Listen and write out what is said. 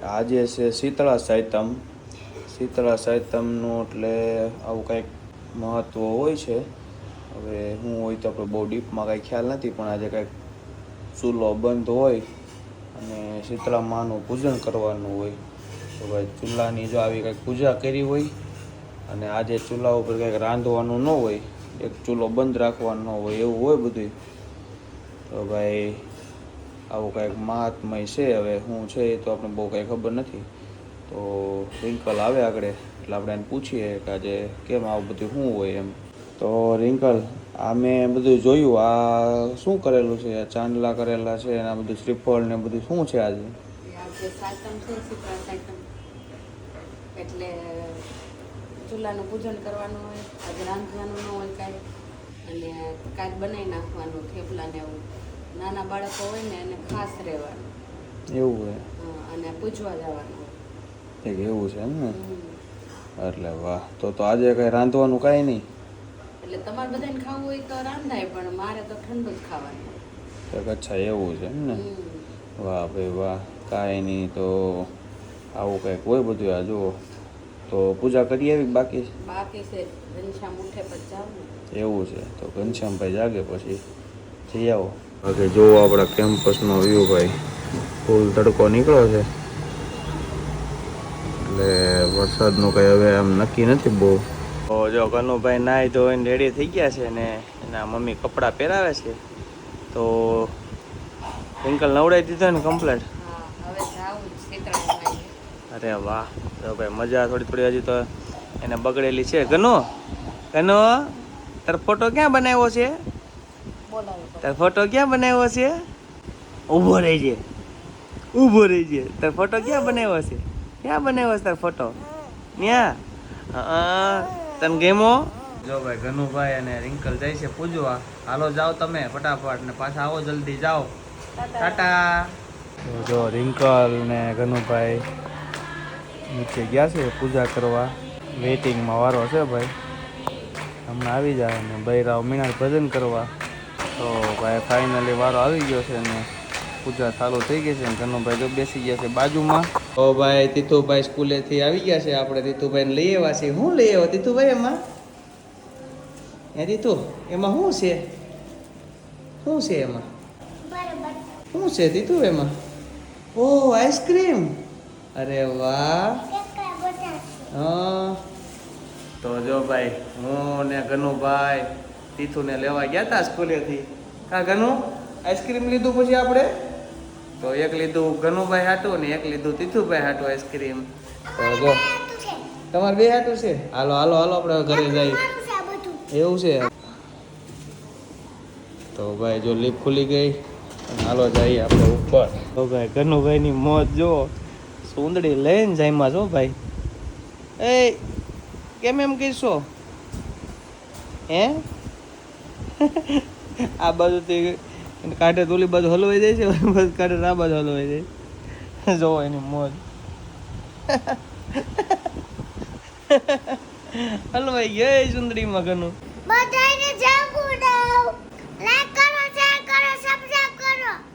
આજે છે શીતળા સાયતમ. શીતળા સાયતમનું એટલે આવું કંઈક મહત્ત્વ હોય છે. હવે હું હોય તો આપણે બહુ ડીપમાં કાંઈ ખ્યાલ નથી, પણ આજે કંઈક ચૂલો બંધ હોય અને શીતળા માનું પૂજન કરવાનું હોય. તો ભાઈ ચૂલાની જો આવી કંઈક પૂજા કરી હોય અને આજે ચૂલા ઉપર કંઈક રાંધવાનું ન હોય, એક ચૂલો બંધ રાખવાનો ન હોય, એવું હોય બધું. તો ભાઈ આવું કંઈક મહાત્મય છે. હવે શું છે એ તો આપણે બહુ કંઈ ખબર નથી. તો રિંકલ આવે આગળ એટલે આપણે એને પૂછીએ કે આજે કેમ આવું બધું શું હોય એમ. તો રિંકલ, આ મેં બધું જોયું, આ શું કરેલું છે? ચાંદલા કરેલા છે અને આ બધું શ્રીફળ ને બધું શું છે આજે? આજે સાતમ છે, શીતળા સાતમ, એટલે ચૂલાનું પૂજન કરવાનું હોય. આજે રાંધવાનું ન હોય કાંઈ, અને કાંઈક બનાવી નાખવાનું, થેપલા ને એવું. નાના બાળકો હોય ને એને ખાસ રહેવાનું એવું હોય અને પૂજવા જવાનું હોય. એવું છે એમ ને? એટલે વાહ, તો આજે કંઈ રાંધવાનું કાંઈ નહીં? એટલે તમારે બધાને ખાવું હોય તો રાંધાય, પણ મારે તો ઠંડુ જ ખાવાનું. અચ્છા, એવું છે એમ ને? વાહ ભાઈ વાહ, કાંઈ નહીં. તો આવું કંઈક હોય બધું. આ જુઓ, તો પૂજા કરી આવી બાકી? બાકી છે, ઘનશ્યામ ઉઠે પછી જાવ. એવું છે, તો ઘનશ્યામભાઈ જાગે પછી જઈ આવો. બાકી જોવો આપણા કેમ્પસનો વ્યૂ ભાઈ, ફૂલ તડકો નીકળ્યો છે. એટલે વરસાદનું કંઈ હવે આમ નક્કી નથી બહુ. તો જો કનુભાઈ નાહી ધોઈને રેડી થઈ ગયા છે ને એના મમ્મી કપડાં પહેરાવે છે. તો રિંકલ નવડાવી દીધો ને કમ્પ્લેટ? હવે જાવું શીતળા. અરે વાહ, તો ભાઈ મજા થોડી હજી તો એને બગડેલી છે. ગનો તાર ફોટો ક્યાં બનાવ્યો છે? તાર ફોટો ક્યાં બનાવ્યો છે? ઊભો રહેજે, ઊભો રહેજે. તાર ફોટો ક્યાં બનાવ્યો છે? ક્યાં બનાવ્યો છે તાર ફોટો? ત્યાં તને ગેમો? જો ભાઈ ગનુભાઈ અને રિંકલ જાય છે પૂજવા. હાલો જાઓ તમે ફટાફટ ને પાછા આવો જલ્દી, જાઓ. ટાટા. જો રિંકલ ને ગનુભાઈ નીચે ગયા છે પૂજા કરવા. વેઇટિંગમાં વારો છે ભાઈ, હમણાં આવી જાય. ને બૈરાવ મીણાર ભજન કરવા. તો ભાઈ ફાઇનલી વારો આવી ગયો છે ને પૂજા ચાલુ થઈ ગઈ છે. ને ગનુભાઈ જો બેસી ગયા છે બાજુમાં. તો ભાઈ તીતુભાઈ સ્કૂલેથી આવી ગયા છે. આપણે તીતુભાઈને લઈ આવ્યા છીએ. શું લઈ આવ્યો તીતુભાઈ એમાં? હે તીતુ, એમાં શું છે? શું છે એમાં? શું છે તીતુ એમાં? ઓહ, આઈસ્ક્રીમ. અરે વાહ. હા, તો જો ભાઈ હું ને ગનુભાઈ તીથુને લેવા ગયા હતા સ્કૂલેથી. કા ગનુ, આઈસ્ક્રીમ લીધું પછી આપણે? તો એક લીધું ગનુભાઈ હાટું ને એક લીધું તીથુભાઈ હાટું આઈસ્ક્રીમ. તો જો તમારે બે હાટું છે? હાલો હાલો હાલો આપણે ઘરે જઈએ. એવું છે? તો ભાઈ જો લીપ ખુલી ગઈ, હાલો જઈએ આપણે ઉપર. તો ભાઈ ગનુભાઈની મોજ જો, સુંદડી લઈને જાયમાં છો ભાઈ. એ કેમ એમ કહીશો હે? આ બાજુથી કાંઠે તો ઓલી બાજુ હલવાઈ જાય છે, બસ કાંઠે આ બાજુ હલવાઈ જાય. જો એની મોજ. હલવાઈ ગઈ સુંદરીમાં ગનું. બધાને જાગું દઉં. લાઈક કરો.